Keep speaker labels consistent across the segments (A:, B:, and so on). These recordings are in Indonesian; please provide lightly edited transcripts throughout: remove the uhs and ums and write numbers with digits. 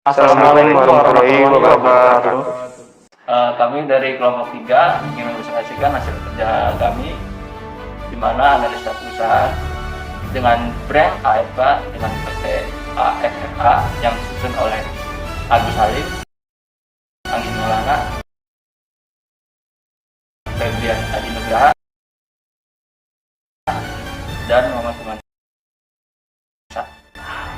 A: Assalamualaikum warahmatullahi wabarakatuh.
B: Kami dari kelompok 3 ingin mempresentasikan hasil kerja kami, di mana analisa perusahaan dengan brand AFK dengan PT AFFA yang disusun oleh Agus Halim, Anggi Maulana, Febrian Adi Nugraha, dan Muhammad Teman.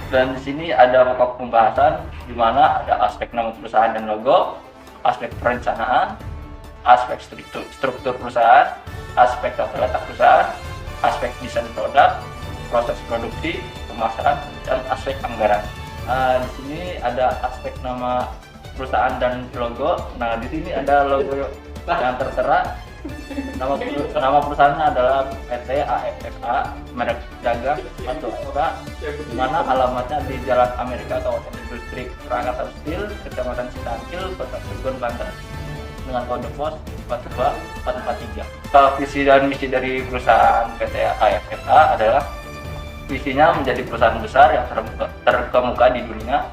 B: Dan di sini ada pokok pembahasan di mana ada aspek nama perusahaan dan logo, aspek perencanaan, aspek struktur perusahaan, aspek tata letak perusahaan, aspek desain produk, proses produksi, pemasaran, dan aspek anggaran. Di sini ada aspek nama perusahaan dan logo. Nah, di sini ada logo yang tertera. Nama perusahaannya adalah PT AFFA, merek dagang atau AFK, di mana alamatnya di Jalan Amerika, kawasan industri Krakatau Steel, Kecamatan Citangkil, Kota Cilegon, Banten, dengan kode pos 42443. Visi dan misi dari perusahaan PT AFFA adalah visinya menjadi perusahaan besar yang terkemuka di dunia,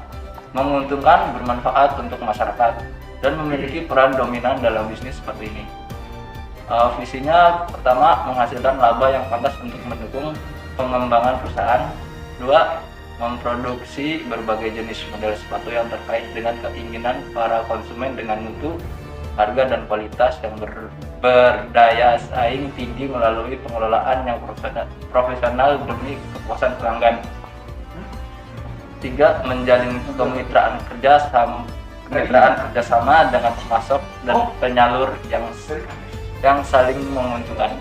B: menguntungkan, bermanfaat untuk masyarakat, dan memiliki peran dominan dalam bisnis seperti ini. Visinya pertama, menghasilkan laba yang pantas untuk mendukung pengembangan perusahaan. 2. Memproduksi berbagai jenis model sepatu yang terkait dengan keinginan para konsumen dengan mutu, harga, dan kualitas yang berdaya saing tinggi melalui pengelolaan yang profesional demi kepuasan pelanggan. 3. Menjalin kemitraan kerjasama dengan pemasok dan penyalur yang saling menguntungkan.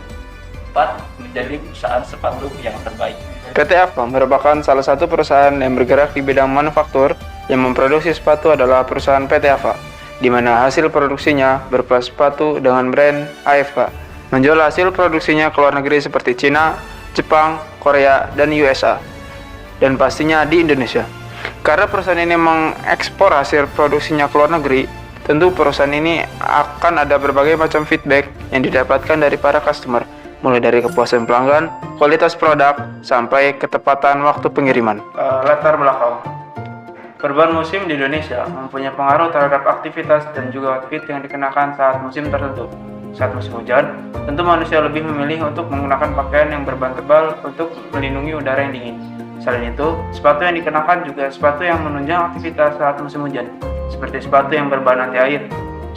B: 4. Menjadi perusahaan sepatu yang terbaik.
A: PT AFFA merupakan salah satu perusahaan yang bergerak di bidang manufaktur. Yang memproduksi sepatu adalah perusahaan PT AFFA, di mana hasil produksinya berupa sepatu dengan brand AFK, menjual hasil produksinya ke luar negeri seperti Cina, Jepang, Korea, dan USA, dan pastinya di Indonesia. Karena perusahaan ini mengekspor hasil produksinya ke luar negeri, tentu perusahaan ini akan ada berbagai macam feedback yang didapatkan dari para customer, mulai dari kepuasan pelanggan, kualitas produk, sampai ketepatan waktu pengiriman. Latar belakang perubahan musim di Indonesia mempunyai pengaruh terhadap aktivitas dan juga outfit yang dikenakan saat musim tertentu. Saat musim hujan, tentu manusia lebih memilih untuk menggunakan pakaian yang berbahan tebal untuk melindungi udara yang dingin. Selain itu, sepatu yang dikenakan juga sepatu yang menunjang aktivitas saat musim hujan, seperti sepatu yang berbahan anti air.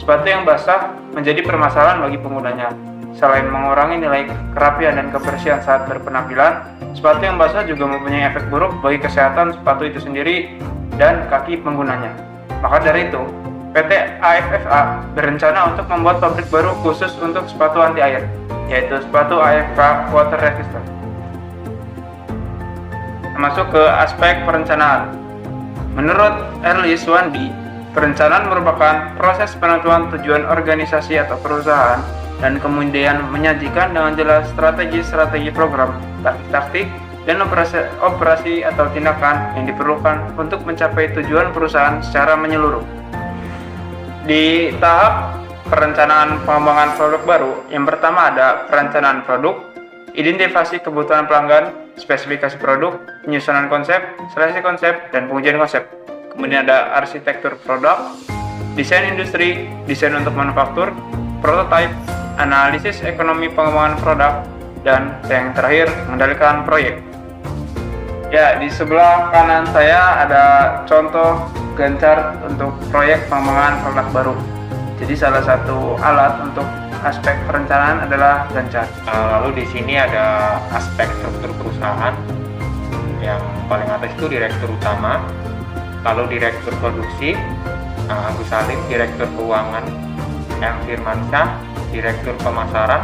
A: Sepatu yang basah menjadi permasalahan bagi penggunanya. Selain mengurangi nilai kerapian dan kebersihan saat berpenampilan, sepatu yang basah juga mempunyai efek buruk bagi kesehatan sepatu itu sendiri dan kaki penggunanya. Maka dari itu, PT AFFA berencana untuk membuat pabrik baru khusus untuk sepatu anti air, yaitu sepatu AFK Water Resistant. Masuk ke aspek perencanaan. Menurut Early Swandi, perencanaan merupakan proses penentuan tujuan organisasi atau perusahaan dan kemudian menyajikan dengan jelas strategi program, taktik, dan operasi atau tindakan yang diperlukan untuk mencapai tujuan perusahaan secara menyeluruh. Di tahap perencanaan pengembangan produk baru, yang pertama ada perencanaan produk, identifikasi kebutuhan pelanggan, spesifikasi produk, penyusunan konsep, seleksi konsep, dan pengujian konsep. Kemudian ada arsitektur produk, desain industri, desain untuk manufaktur, prototype, analisis ekonomi pengembangan produk, dan yang terakhir mengendalikan proyek. Ya, di sebelah kanan saya ada contoh Gancar untuk proyek pengembangan produk baru. Jadi salah satu alat untuk aspek perencanaan adalah Gancar.
C: Lalu di sini ada aspek struktur perusahaan. Yang paling atas itu direktur utama, lalu direktur produksi, Agus Salim, direktur keuangan, M. Firmansyah, direktur pemasaran,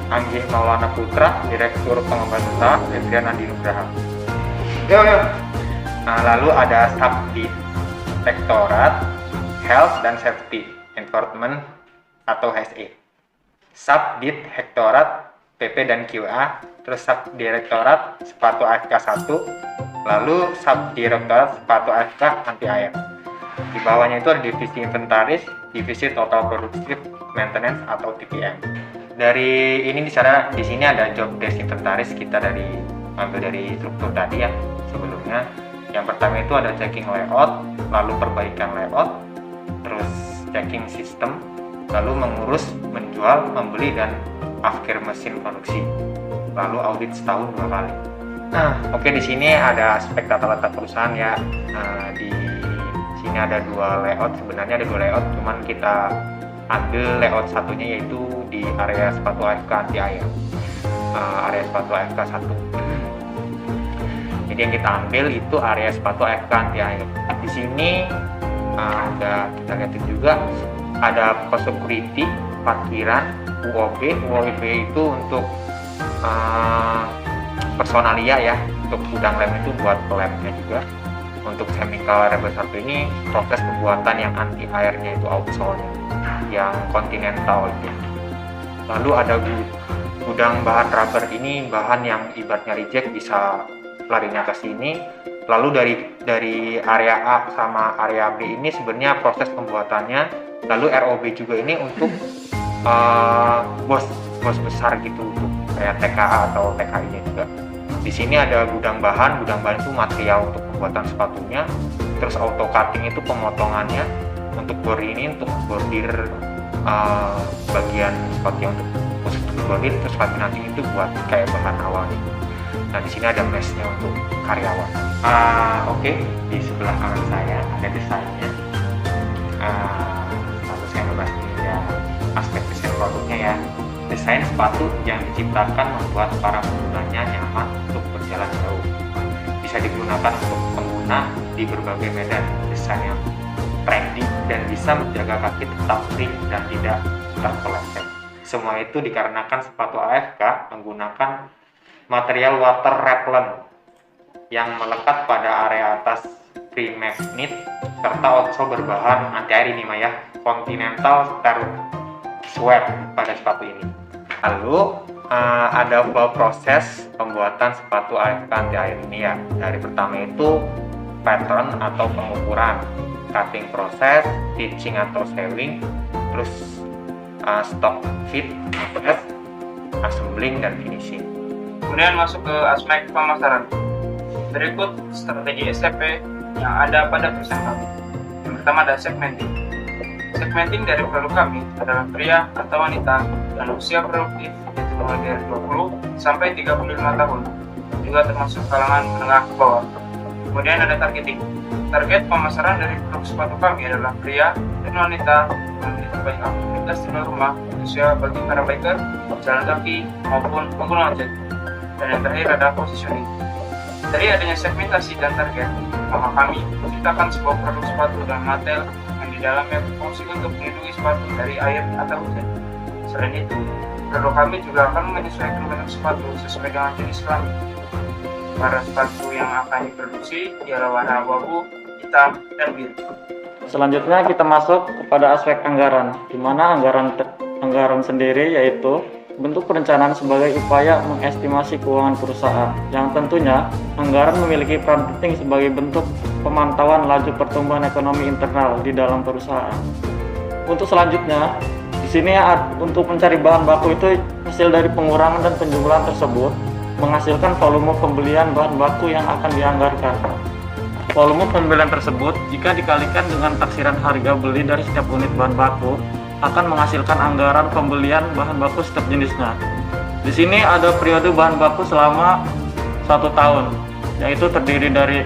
C: Anggi Maulana Putra, direktur pengembangan usaha, Febrian Adi Nugraha. Lalu ada Subdirektorat Health dan Safety Environment atau HSE, Subdirektorat PP dan QA, terus Subdirektorat Sepatu AFK 1, lalu Subdirektorat Sepatu AFK Anti Air. Di bawahnya itu ada divisi inventaris, divisi total productive maintenance atau TPM. Dari ini di sini ada job desk inventaris kita ambil dari struktur tadi ya sebelumnya. Yang pertama itu ada checking layout, lalu perbaikan layout, terus checking sistem, lalu mengurus, menjual, membeli, dan after mesin produksi, lalu audit setahun 2 kali. Oke, di sini ada aspek tata letak perusahaan ya. Di sini ada 2 layout, sebenarnya ada 2 layout, cuman kita ambil layout satunya yaitu di area sepatu AFK anti air, area sepatu AFK 1. Jadi yang kita ambil itu area sepatu AFK anti air. Di sini kita lihatin juga ada pos security, parkiran, UOB. UOB itu untuk personalia ya, untuk gudang lem itu buat lemnya juga. Untuk chemical rebel 1 ini proses pembuatan yang anti airnya itu outsole yang continental itu. Lalu ada gudang bahan rubber, ini bahan yang ibaratnya reject bisa larinya ke sini. Lalu dari area A sama area B ini sebenarnya proses pembuatannya. Lalu ROB juga ini untuk bos besar gitu, untuk kayak TKA atau TKI-nya juga. Di sini ada gudang bahan itu material untuk pembuatan sepatunya. Terus auto cutting itu pemotongannya. Untuk bor ini untuk bordir bagian sepatu yang untuk khusus untuk bordir. Terus laminating itu buat kayak bahan awalnya. Nah, di sini ada meshnya untuk karyawan. Oke, di sebelah kanan saya ada desainnya. Lalu saya membahas ini ya aspek desain produknya ya. Desain sepatu yang diciptakan membuat para penggunanya nyaman untuk berjalan jauh. Bisa digunakan untuk pengguna di berbagai medan. Desain yang trendy dan bisa menjaga kaki tetap free dan tidak terpeleset. Semua itu dikarenakan sepatu AFK menggunakan material water repellent yang melekat pada area atas free magnet serta outsole berbahan anti air ini ya, Continental Sweat pada sepatu ini. Lalu ada flow proses pembuatan sepatu AFK anti air ini ya. Dari pertama itu pattern atau pengukuran, cutting proses, stitching atau sewing, terus stock fit, assembling dan finishing.
A: Kemudian masuk ke aspek pemasaran. Berikut strategi STP yang ada pada perusahaan kami. Yang pertama ada segmenting. Segmenting dari produk kami adalah pria atau wanita dan usia produktif yaitu mulai dari 20 sampai 35 tahun, juga termasuk kalangan menengah ke bawah. Kemudian ada targeting. Target pemasaran dari produk sepatu kami adalah pria dan wanita memiliki banyak aktivitas di luar rumah, khususnya bagi para biker, jalan kaki maupun pengguna ojek. Dan yang terakhir ada positioning. Dari adanya segmentasi dan target, maka kami menciptakan sebuah produk sepatu dan material yang di dalamnya berfungsi untuk melindungi sepatu dari air atau hujan. Selain itu, produk kami juga akan menyesuaikan bentuk sepatu sesuai dengan jenis kelamin. Para sepatu yang akan diproduksi ialah warna abu-abu, hitam, dan biru.
D: Selanjutnya kita masuk kepada aspek anggaran, di mana anggaran sendiri yaitu bentuk perencanaan sebagai upaya mengestimasi keuangan perusahaan, yang tentunya anggaran memiliki peran penting sebagai bentuk pemantauan laju pertumbuhan ekonomi internal di dalam perusahaan. Untuk selanjutnya, di sini untuk mencari bahan baku itu hasil dari pengurangan dan penjumlahan tersebut menghasilkan volume pembelian bahan baku yang akan dianggarkan. Volume pembelian tersebut jika dikalikan dengan taksiran harga beli dari setiap unit bahan baku akan menghasilkan anggaran pembelian bahan baku setiap jenisnya. Di sini ada periode bahan baku selama 1 tahun, yaitu terdiri dari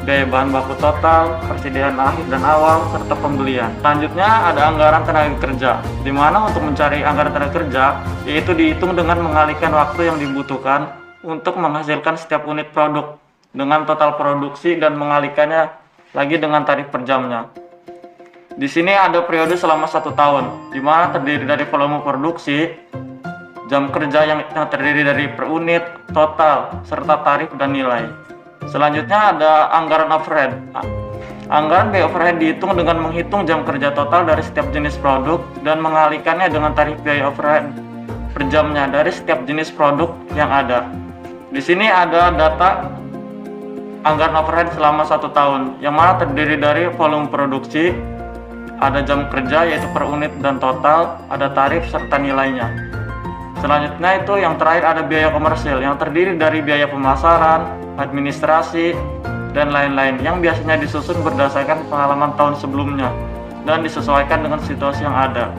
D: biaya bahan baku total, persediaan akhir dan awal, serta pembelian. Selanjutnya ada anggaran tenaga kerja, di mana untuk mencari anggaran tenaga kerja, yaitu dihitung dengan mengalihkan waktu yang dibutuhkan untuk menghasilkan setiap unit produk dengan total produksi dan mengalihkannya lagi dengan tarif per jamnya. Di sini ada periode selama 1 tahun, di mana terdiri dari volume produksi, jam kerja yang terdiri dari per unit, total, serta tarif dan nilai. Selanjutnya ada anggaran overhead. Anggaran biaya overhead dihitung dengan menghitung jam kerja total dari setiap jenis produk dan mengalihkannya dengan tarif biaya overhead per jamnya dari setiap jenis produk yang ada. Di sini ada data anggaran overhead selama 1 tahun, yang mana terdiri dari volume produksi, ada jam kerja yaitu per unit dan total, ada tarif serta nilainya. Selanjutnya itu yang terakhir ada biaya komersil yang terdiri dari biaya pemasaran, administrasi, dan lain-lain yang biasanya disusun berdasarkan pengalaman tahun sebelumnya dan disesuaikan dengan situasi yang ada.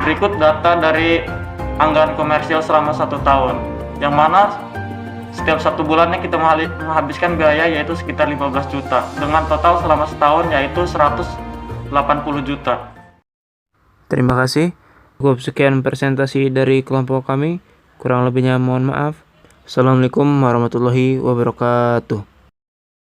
D: Berikut data dari anggaran komersial selama 1 tahun, yang mana setiap 1 bulannya kita menghabiskan biaya yaitu sekitar 15 juta, dengan total selama setahun yaitu 180 juta.
A: Terima kasih. Cukup sekian presentasi dari kelompok kami. Kurang lebihnya mohon maaf. Assalamualaikum warahmatullahi wabarakatuh.